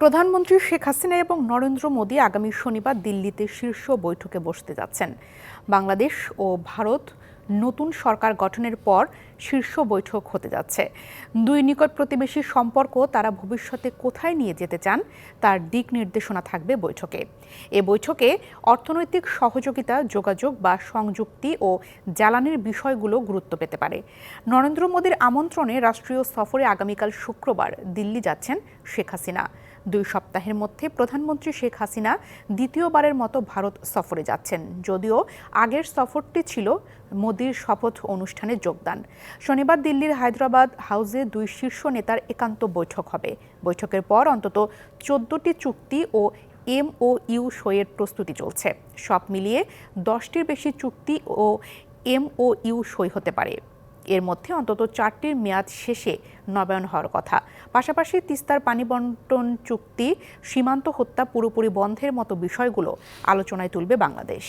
প্রধানমন্ত্রী শেখ হাসিনা এবং নরেন্দ্র মোদী আগামী শনিবার দিল্লিতে শীর্ষ বৈঠকে বসতে যাচ্ছেন। বাংলাদেশ ও ভারত নতুন সরকার গঠনের পর শীর্ষ বৈঠক হতে যাচ্ছে। দুই নিকট প্রতিবেশী সম্পর্ক তারা ভবিষ্যতে কোথায় নিয়ে যেতে চান তার দিক নির্দেশনা থাকবে বৈঠকে। এ বৈঠকে অর্থনৈতিক সহযোগিতা, যোগাযোগ বা সংযুক্তি ও জ্বালানির বিষয়গুলো গুরুত্ব পেতে পারে। নরেন্দ্র মোদীর আমন্ত্রণে রাষ্ট্রীয় সফরে আগামীকাল শুক্রবার দিল্লি যাচ্ছেন শেখ হাসিনা। 2 সপ্তাহের মধ্যে প্রধানমন্ত্রী শেখ হাসিনা দ্বিতীয়বারের মতো ভারত সফরে যাচ্ছেন, যদিও আগের সফরটি ছিল মোদির শপথ অনুষ্ঠানে যোগদান। শনিবার দিল্লির হায়দ্রাবাদ হাউসে 2 শীর্ষ নেতার একান্ত বৈঠক হবে। বৈঠকের পর অন্তত 14টি চুক্তি ও MOU সইয়ের প্রস্তুতি চলছে। সব মিলিয়ে 10টির বেশি চুক্তি ও MOU সই হতে পারে। এর মধ্যে অন্তত 4টির মেয়াদ শেষে নবায়ন হওয়ার কথা। পাশাপাশি তিস্তার পানি বণ্টন চুক্তি, সীমান্ত হত্যা পুরোপুরি বন্ধের মতো বিষয়গুলো আলোচনায় তুলবে বাংলাদেশ।